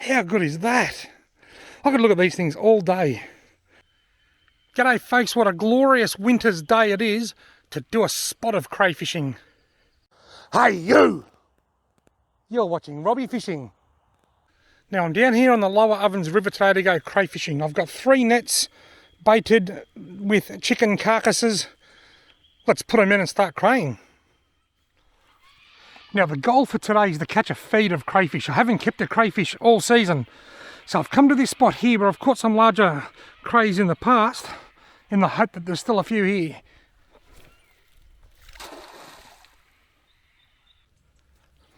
How good is that? I could look at these things all day. G'day folks, what a glorious winter's day it is to do a spot of crayfishing. Hey you! You're watching Robbie Fishing. Now I'm down here on the Lower Ovens River today to go crayfishing. I've got 3 nets baited with chicken carcasses. Let's put them in and start craying. Now the goal for today is to catch a feed of crayfish. I haven't kept a crayfish all season. So I've come to this spot here where I've caught some larger crays in the past in the hope that there's still a few here.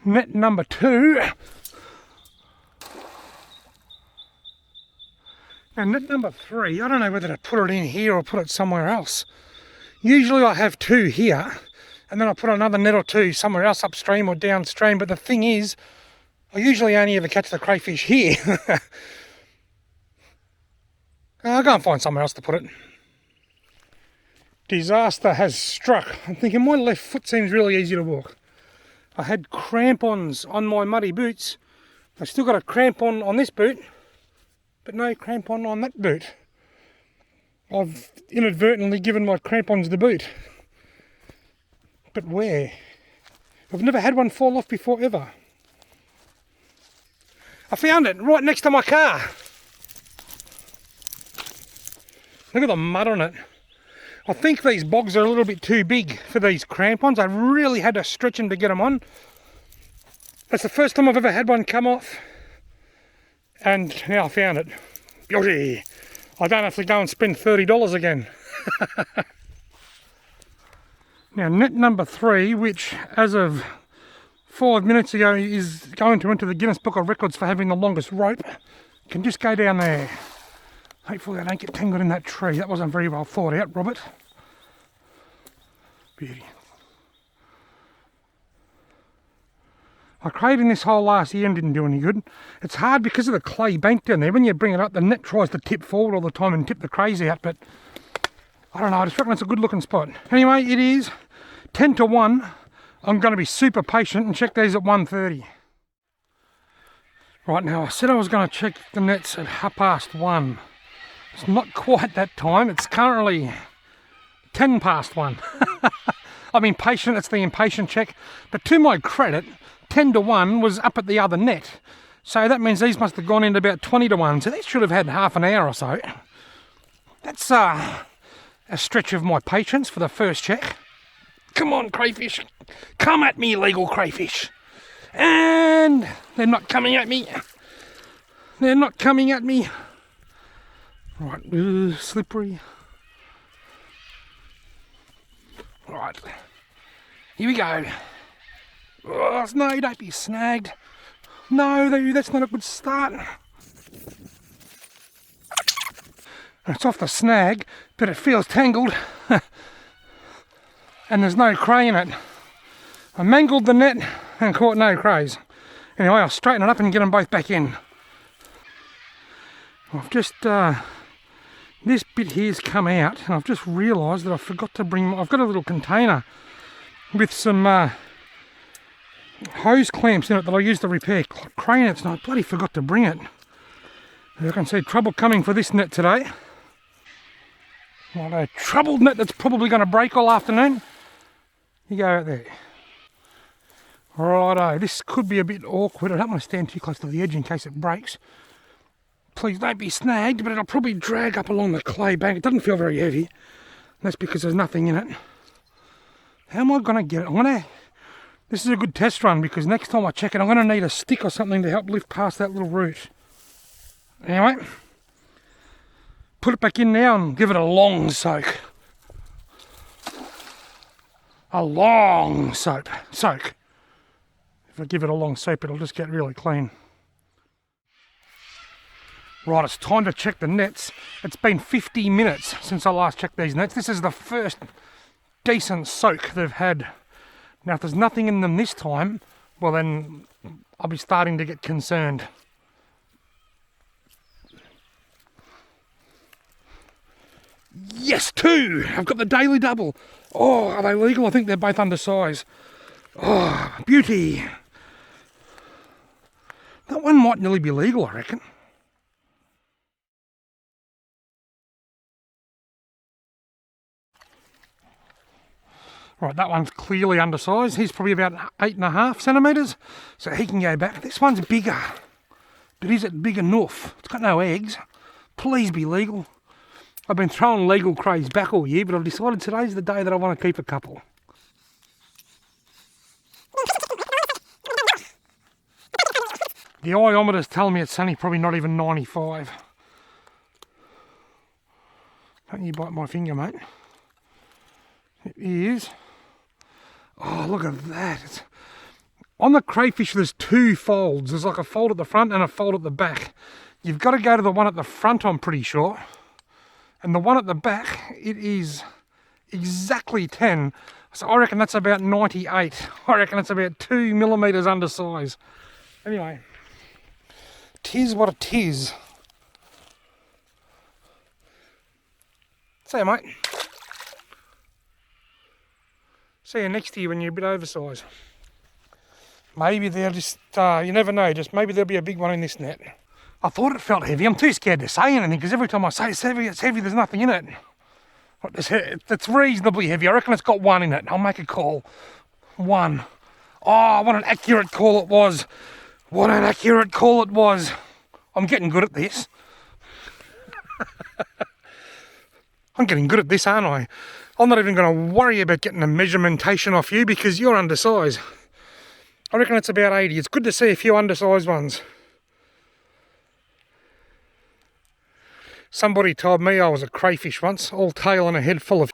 Net number 2. And net number 3, I don't know whether to put it in here or put it somewhere else. Usually I have 2 here and then I put another net or 2 somewhere else upstream or downstream, but the thing is, I usually only ever catch the crayfish here. I'll go and find somewhere else to put it. Disaster has struck. I'm thinking my left foot seems really easy to walk. I had crampons on my muddy boots. I've still got a crampon on this boot, but no crampon on that boot. I've inadvertently given my crampons the boot. But where? I've never had one fall off before ever. I found it right next to my car. Look at the mud on it. I think these bogs are a little bit too big for these crampons. I really had to stretch them to get them on. That's the first time I've ever had one come off. And now I found it. Beauty. I don't have to go and spend $30 again. Now net number 3, which as of 5 minutes ago is going to enter the Guinness Book of Records for having the longest rope, can just go down there. Hopefully I don't get tangled in that tree. That wasn't very well thought out, Robert. Beauty. I crayed in this hole last year and didn't do any good. It's hard because of the clay bank down there. When you bring it up, the net tries to tip forward all the time and tip the crays out, but I don't know, I just reckon it's a good looking spot. Anyway, it is 10 to 1. I'm going to be super patient and check these at 1:30. Right now, I said I was going to check the nets at 1:30. It's not quite that time. It's currently 1:10. I mean, patient, it's the impatient check. But to my credit, 10 to 1 was up at the other net. So that means these must have gone in about 20 to 1. So these should have had half an hour or so. That's a stretch of my patience for the first check. Come on, crayfish. Come at me, illegal crayfish. And they're not coming at me. They're not coming at me. Right, slippery. Right, here we go. Oh, no, don't be snagged. No, that's not a good start. It's off the snag, but it feels tangled. And there's no cray in it. I mangled the net and caught no crays. Anyway, I'll straighten it up and get them both back in. I've just, this bit here's come out and I've just realised that I forgot to bring, I've got a little container with some hose clamps in it that I used to repair cray nets, and I bloody forgot to bring it. As you can see, trouble coming for this net today. Well, a troubled net that's probably going to break all afternoon. You go out there. Righto, this could be a bit awkward. I don't want to stand too close to the edge in case it breaks. Please don't be snagged, but it'll probably drag up along the clay bank. It doesn't feel very heavy. That's because there's nothing in it. How am I going to get it? This is a good test run because next time I check it, I'm going to need a stick or something to help lift past that little root. Anyway, put it back in now and give it a long soak. A long soak. If I give it a long soak, it'll just get really clean. Right, it's time to check the nets. It's been 50 minutes since I last checked these nets. This is the first decent soak they've had. Now, if there's nothing in them this time, well then I'll be starting to get concerned. Yes, 2! I've got the daily double. Oh, are they legal? I think they're both undersized. Oh, beauty. That one might nearly be legal, I reckon. Right, that one's clearly undersized. He's probably about 8.5 centimetres, so he can go back. This one's bigger, but is it big enough? It's got no eggs. Please be legal. I've been throwing legal crays back all year, but I've decided today's the day that I want to keep a couple. The iometer's telling me it's only probably not even 95. Don't you bite my finger, mate. It is. Oh, look at that. On the crayfish, there's two folds. There's like a fold at the front and a fold at the back. You've got to go to the one at the front, I'm pretty sure. And the one at the back, it is exactly 10. So I reckon that's about 98. I reckon it's about 2 millimetres undersize. Anyway, tis what it is. See you, mate. See you next year when you're a bit oversized. Maybe they'll just, you never know, just maybe there'll be a big one in this net. I thought it felt heavy. I'm too scared to say anything because every time I say it's heavy, there's nothing in it. It's reasonably heavy. I reckon it's got one in it. I'll make a call. One. Oh, what an accurate call it was. What an accurate call it was. I'm getting good at this. I'm getting good at this, aren't I? I'm not even going to worry about getting a measurementation off you because you're undersized. I reckon it's about 80. It's good to see a few undersized ones. Somebody told me I was a crayfish once, all tail and a head full of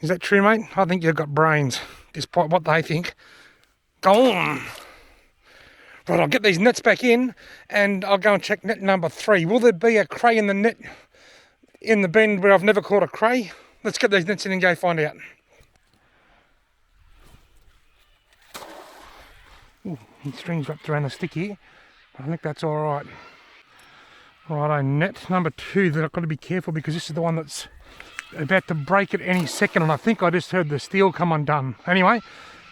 Is that true, mate? I think you've got brains, despite what they think. Go on. Right, I'll get these nets back in and I'll go and check net number 3. Will there be a cray in the net in the bend where I've never caught a cray? Let's get these nets in and go find out. Ooh, the string's wrapped around the stick here. I think that's all right. Righto, net number 2 that I've got to be careful because this is the one that's about to break at any second, and I think I just heard the steel come undone. Anyway,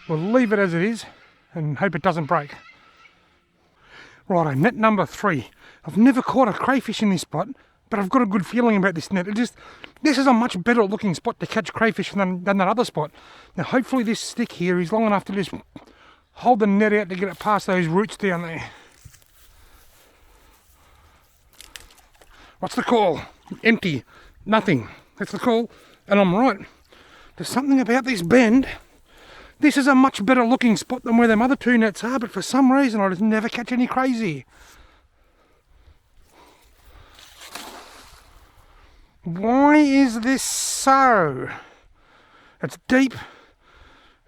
we'll leave it as it is and hope it doesn't break. Righto, net number 3. I've never caught a crayfish in this spot, but I've got a good feeling about this net. This is a much better looking spot to catch crayfish than that other spot. Now hopefully this stick here is long enough to just hold the net out to get it past those roots down there. What's the call? Empty. Nothing. That's the call. And I'm right. There's something about this bend. This is a much better looking spot than where them other 2 nets are, but for some reason I just never catch any crazy. Why is this so? It's deep.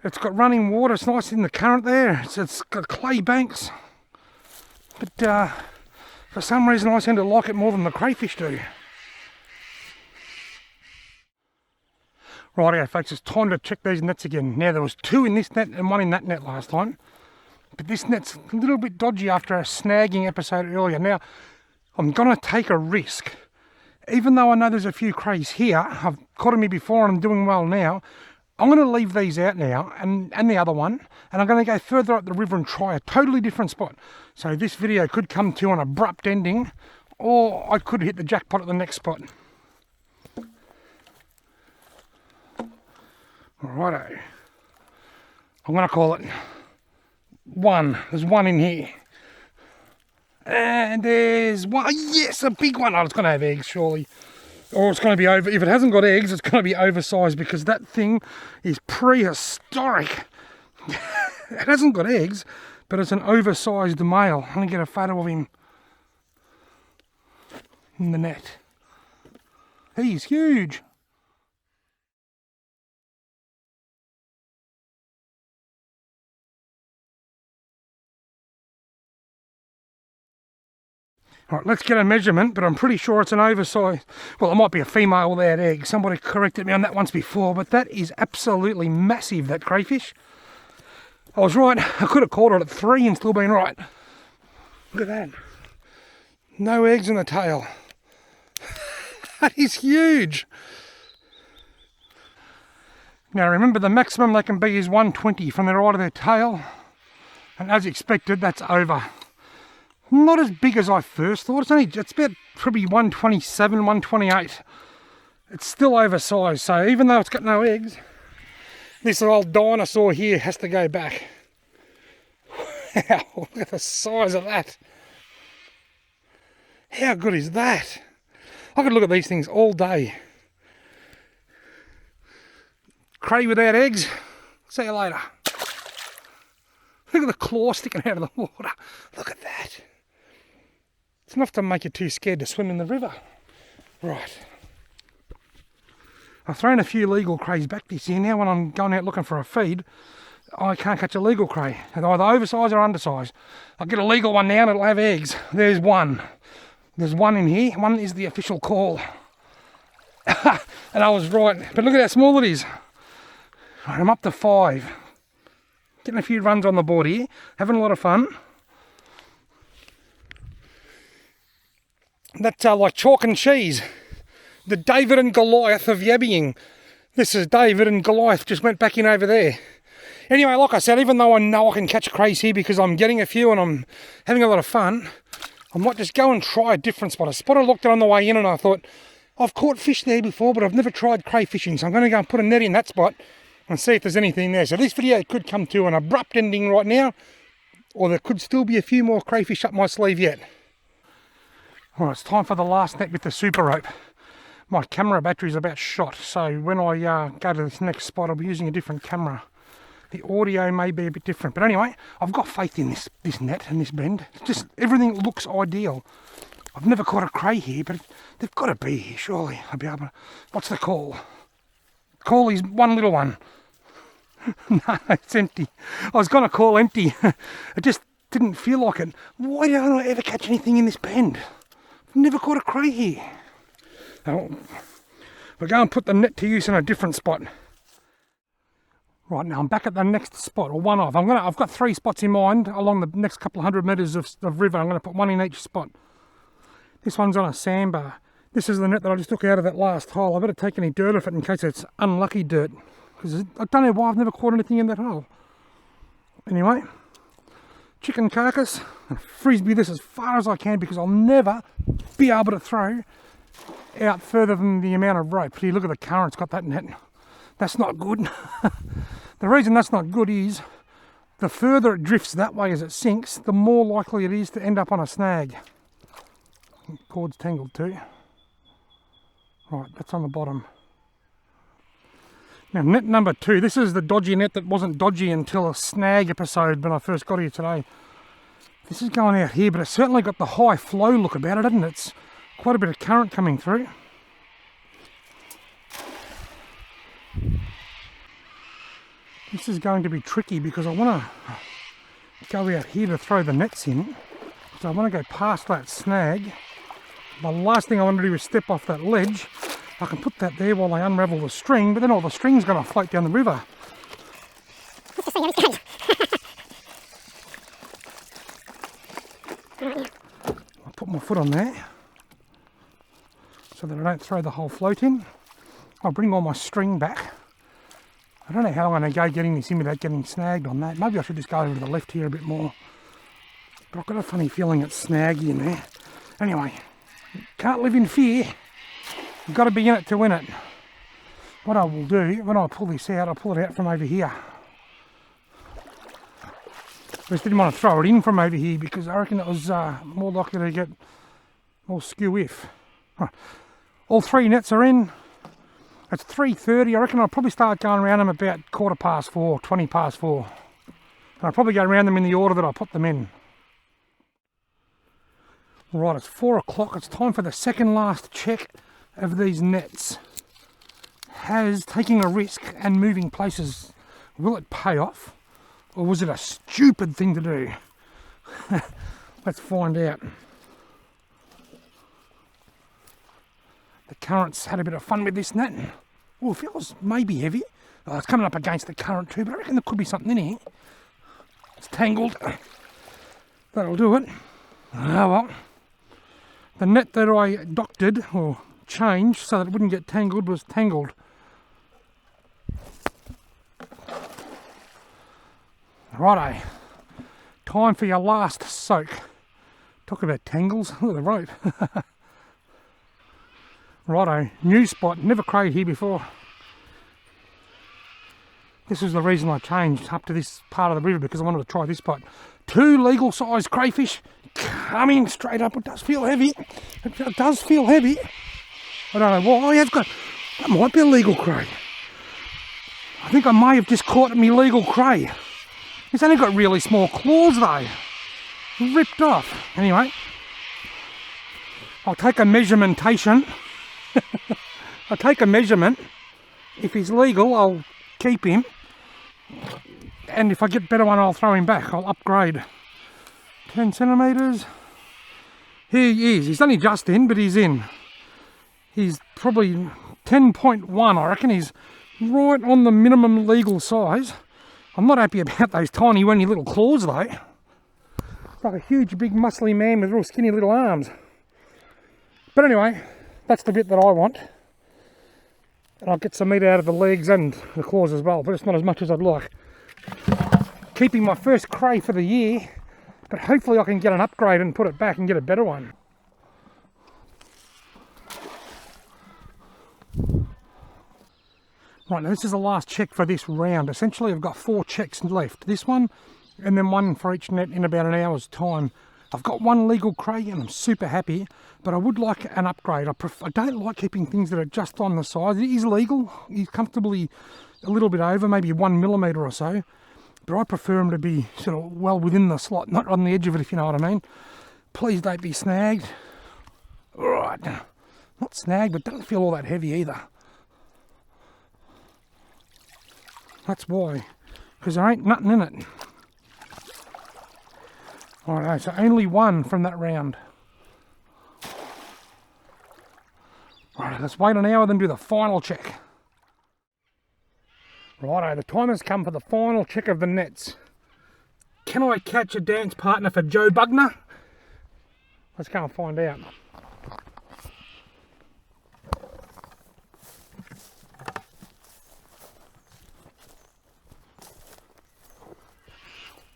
It's got running water. It's nice in the current there. It's got clay banks. But for some reason I seem to like it more than the crayfish do. Rightio folks, it's time to check these nets again. Now there was 2 in this net and 1 in that net last time. But this net's a little bit dodgy after a snagging episode earlier. Now, I'm going to take a risk. Even though I know there's a few crays here, I've caught them here before and I'm doing well now. I'm going to leave these out now and the other one, and I'm going to go further up the river and try a totally different spot. So this video could come to an abrupt ending, or I could hit the jackpot at the next spot. Righto. I'm going to call it 1. There's 1 in here. And there's 1. Yes, a big one. Oh, it's going to have eggs, surely. Or it's going to be over. If it hasn't got eggs, it's going to be oversized because that thing is prehistoric. It hasn't got eggs, but it's an oversized male. I'm going to get a photo of him in the net. He's huge. Right, let's get a measurement, but I'm pretty sure it's an oversized. Well, it might be a female without eggs. Somebody corrected me on that once before, but that is absolutely massive, that crayfish. I was right. I could have caught it at 3 and still been right. Look at that. No eggs in the tail. That is huge. Now remember, the maximum they can be is 120 from the right of their tail. And as expected, that's over. Not as big as I first thought. It's about probably 127, 128. It's still oversized, so even though it's got no eggs, this old dinosaur here has to go back. Wow, look at the size of that. How good is that? I could look at these things all day. Cray without eggs. See you later. Look at the claw sticking out of the water. Look at that. It's enough to make you too scared to swim in the river. Right. I've thrown a few legal crays back this year. Now when I'm going out looking for a feed, I can't catch a legal cray. They're either oversized or undersized. I'll get a legal one now and it'll have eggs. There's one. There's one in here. One is the official call. And I was right. But look at how small it is. Right, I'm up to 5. Getting a few runs on the board here. Having a lot of fun. That's like chalk and cheese. The David and Goliath of yabbying. This is David and Goliath just went back in over there. Anyway, like I said, even though I know I can catch crays here because I'm getting a few and I'm having a lot of fun, I might just go and try a different spot. A spot I looked at on the way in and I thought, I've caught fish there before, but I've never tried crayfishing, so I'm going to go and put a net in that spot and see if there's anything there. So this video could come to an abrupt ending right now, or there could still be a few more crayfish up my sleeve yet. Alright, it's time for the last net with the super rope. My camera battery's about shot, so when I go to this next spot I'll be using a different camera. The audio may be a bit different, but anyway, I've got faith in this net and this bend. It's just everything looks ideal. I've never caught a cray here, but they've got to be here, surely. I'll be able to... What's the call? The call is one little one. No, it's empty. I was going to call empty. It just didn't feel like it. Why don't I ever catch anything in this bend? I've never caught a cray here. Oh, we'll go and put the net to use in a different spot. Right, now I'm back at the next spot, or one of. I've got 3 spots in mind along the next couple of 100 metres of river. I'm going to put one in each spot. This one's on a sandbar. This is the net that I just took out of that last hole. I better take any dirt off it in case it's unlucky dirt, because I don't know why I've never caught anything in that hole. Anyway, chicken carcass, and frisbee this as far as I can because I'll never be able to throw out further than the amount of rope. See, look at the current, it's got that net. That's not good. The reason that's not good is the further it drifts that way as it sinks, the more likely it is to end up on a snag. Cord's tangled too. Right, that's on the bottom. Now net number 2, this is the dodgy net that wasn't dodgy until a snag episode when I first got here today. This is going out here, but it's certainly got the high flow look about it, hasn't it? It's quite a bit of current coming through. This is going to be tricky because I want to go out here to throw the nets in. So I want to go past that snag. The last thing I want to do is step off that ledge. I can put that there while I unravel the string, but then all the string's going to float down the river. I'll put my foot on there so that I don't throw the whole float in. I'll bring all my string back. I don't know how I'm going to go getting this in without getting snagged on that. Maybe I should just go over to the left here a bit more. But I've got a funny feeling it's snaggy in there. Anyway, can't live in fear. You've got to be in it to win it. What I will do, when I pull this out, I'll pull it out from over here. I just didn't want to throw it in from over here because I reckon it was more likely to get more skew if. Right. All 3 nets are in. It's 3:30. I reckon I'll probably start going around them about 4:15, 20 past 4. And I'll probably go around them in the order that I put them in. Right, it's 4 o'clock. It's time for the second last check of these nets. Has taking a risk and moving places, will it pay off? Or was it a stupid thing to do? Let's find out. The current's had a bit of fun with this net. Oh, it feels maybe heavy. Oh, it's coming up against the current too, but I reckon there could be something in here. It's tangled. That'll do it. Oh well. The net that I doctored or changed so that it wouldn't get tangled was tangled. Righto. Time for your last soak. Talk about tangles. Look at the rope. Righto, new spot. Never crayed here before. This is the reason I changed up to this part of the river, because I wanted to try this spot. 2 legal sized crayfish coming straight up. It does feel heavy. It does feel heavy. I don't know why. That might be a legal cray. I think I may have just caught me legal cray. It's only got really small claws though. Ripped off. Anyway, I'll take a measurementation. I'll take a measurement. If he's legal, I'll keep him. And if I get better one, I'll throw him back. I'll upgrade. 10 centimetres. Here he is. He's only just in, but he's in. He's probably 10.1, I reckon. He's right on the minimum legal size. I'm not happy about those tiny, weeny little claws though. It's like a huge, big, muscly man with real skinny little arms. But anyway, that's the bit that I want. And I'll get some meat out of the legs and the claws as well, but it's not as much as I'd like. Keeping my first cray for the year, but hopefully I can get an upgrade and put it back and get a better one. Right, now this is the last check for this round. Essentially I've got 4 checks left. This one, and then one for each net in about an hour's time. I've got 1 legal cray and I'm super happy, but I would like an upgrade. I don't like keeping things that are just on the size. It is legal. He's comfortably a little bit over, maybe 1 millimetre or so. But I prefer them to be sort of well within the slot, not on the edge of it, if you know what I mean. Please don't be snagged. Alright, not snagged, but doesn't feel all that heavy either. That's why, because there ain't nothing in it. Alright, so only 1 from that round. Alright, let's wait an hour, then do the final check. Righto, the time has come for the final check of the nets. Can I catch a dance partner for Joe Bugner? Let's go and find out.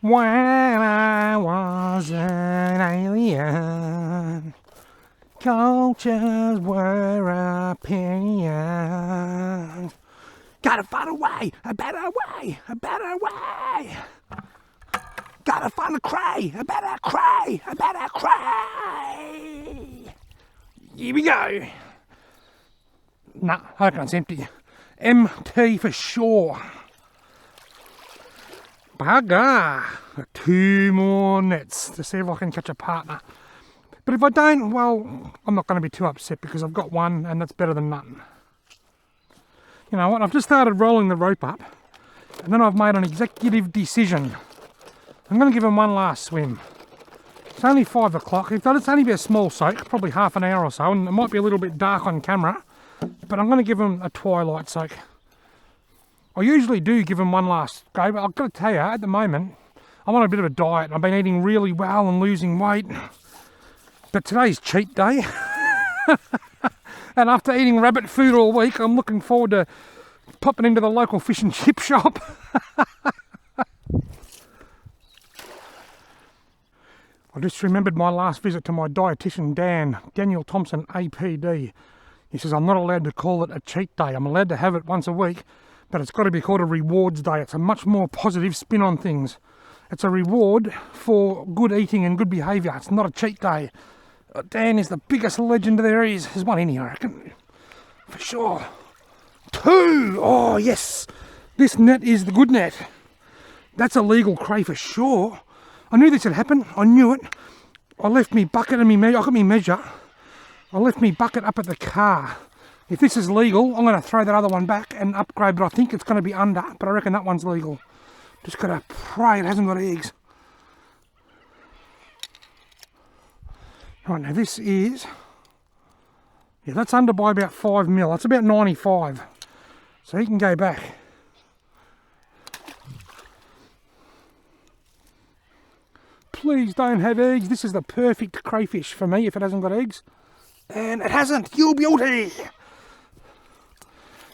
When I was an alien, cultures were opinions. Gotta find a way, a better way, a better way. Gotta find a cray, a better cray, a better cray. Here we go. Nah, I reckon it's empty. MT for sure. Bugger! 2 more nets to see if I can catch a partner. But if I don't, well, I'm not going to be too upset because I've got 1 and that's better than nothing. You know what, I've just started rolling the rope up and then I've made an executive decision. I'm going to give him 1 last swim. It's only 5 o'clock. It's only be a small soak, probably half an hour or so, and it might be a little bit dark on camera, but I'm going to give him a twilight soak. I usually do give him 1 last go, but I've got to tell you, at the moment, I'm on a bit of a diet. I've been eating really well and losing weight. But today's cheat day. And after eating rabbit food all week, I'm looking forward to popping into the local fish and chip shop. I just remembered my last visit to my dietitian, Daniel Thompson, APD. He says I'm not allowed to call it a cheat day. I'm allowed to have it once a week. But it's got to be called a rewards day. It's a much more positive spin on things. It's a reward for good eating and good behaviour. It's not a cheat day. Dan is the biggest legend there is. There's 1 in here, I reckon. For sure. 2! Oh, yes! This net is the good net. That's a legal cray for sure. I knew this would happen. I knew it. I left me bucket and me measure. I got me measure. I left me bucket up at the car. If this is legal, I'm going to throw that other one back and upgrade, but I think it's going to be under, but I reckon that one's legal. Just got to pray it hasn't got eggs. Right, now this is, yeah, that's under by about 5 mil. That's about 95. So he can go back. Please don't have eggs. This is the perfect crayfish for me if it hasn't got eggs. And it hasn't. You beauty!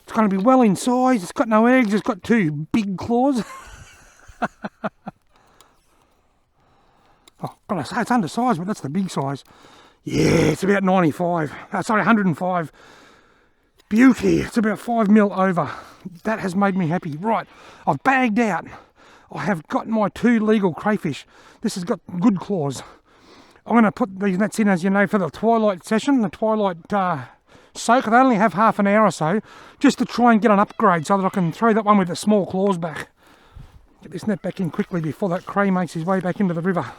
It's going to be well in size. It's got no eggs. It's got 2 big claws. Oh, gotta say it's undersized, but that's the big size. Yeah, it's about 95. Sorry, 105. Beauty. It's about 5 mil over. That has made me happy. Right, I've bagged out. I have got my 2 legal crayfish. This has got good claws. I'm going to put these nets in, as you know, for the twilight session, the twilight soak. They only have half an hour or so, just to try and get an upgrade so that I can throw that one with the small claws back. Get this net back in quickly before that cray makes his way back into the river.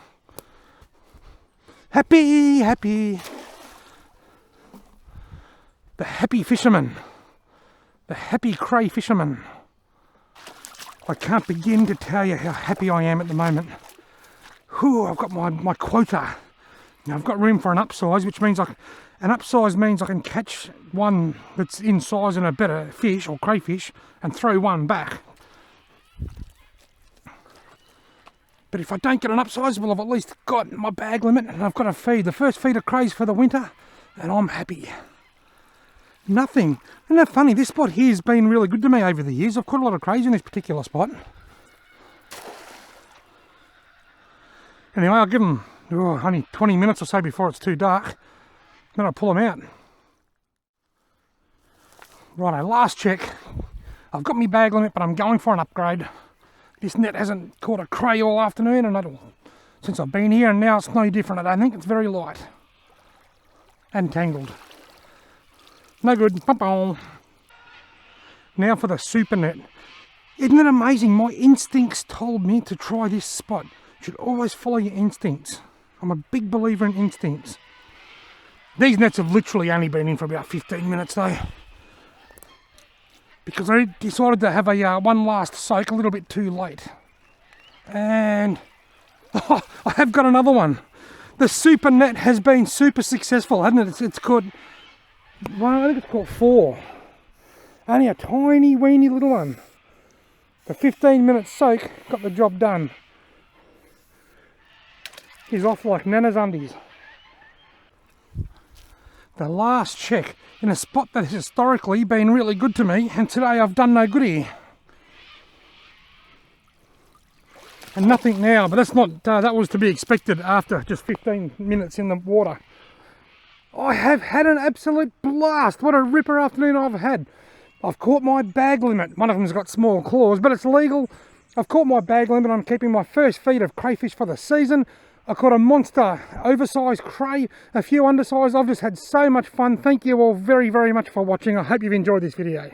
Happy, happy. The happy fisherman. The happy cray fisherman. I can't begin to tell you how happy I am at the moment. Whew, I've got my quota. Now I've got room for an upsize, which means an upsize means I can catch one that's in size and a better fish or crayfish and throw one back. But if I don't get an upsize, well, I've at least got my bag limit and I've got to feed the first feed of crays for the winter, and I'm happy. Nothing. Isn't that funny? This spot here has been really good to me over the years. I've caught a lot of crays in this particular spot. Anyway, I'll give them only 20 minutes or so before it's too dark. Then I'll pull them out. Righto, last check. I've got my bag limit, but I'm going for an upgrade. This net hasn't caught a cray all afternoon, and since I've been here, and now it's no different. I don't think it's very light and tangled. No good. Now for the super net. Isn't it amazing? My instincts told me to try this spot. You should always follow your instincts. I'm a big believer in instincts. These nets have literally only been in for about 15 minutes though, because I decided to have a one last soak a little bit too late. And I have got another one. The super net has been super successful, hasn't it? It's caught, well, I think it's caught 4. Only a tiny weeny little one. The 15-minute soak got the job done. He's off like Nana's undies. The last check in a spot that has historically been really good to me, and today I've done no good here. And nothing now, but that's not, that was to be expected after just 15 minutes in the water. I have had an absolute blast. What a ripper afternoon I've had. I've caught my bag limit. One of them's got small claws, but it's legal. I've caught my bag limit. I'm keeping my first feed of crayfish for the season. I caught a monster oversized cray, a few undersized. I've just had so much fun. Thank you all very, very much for watching. I hope you've enjoyed this video.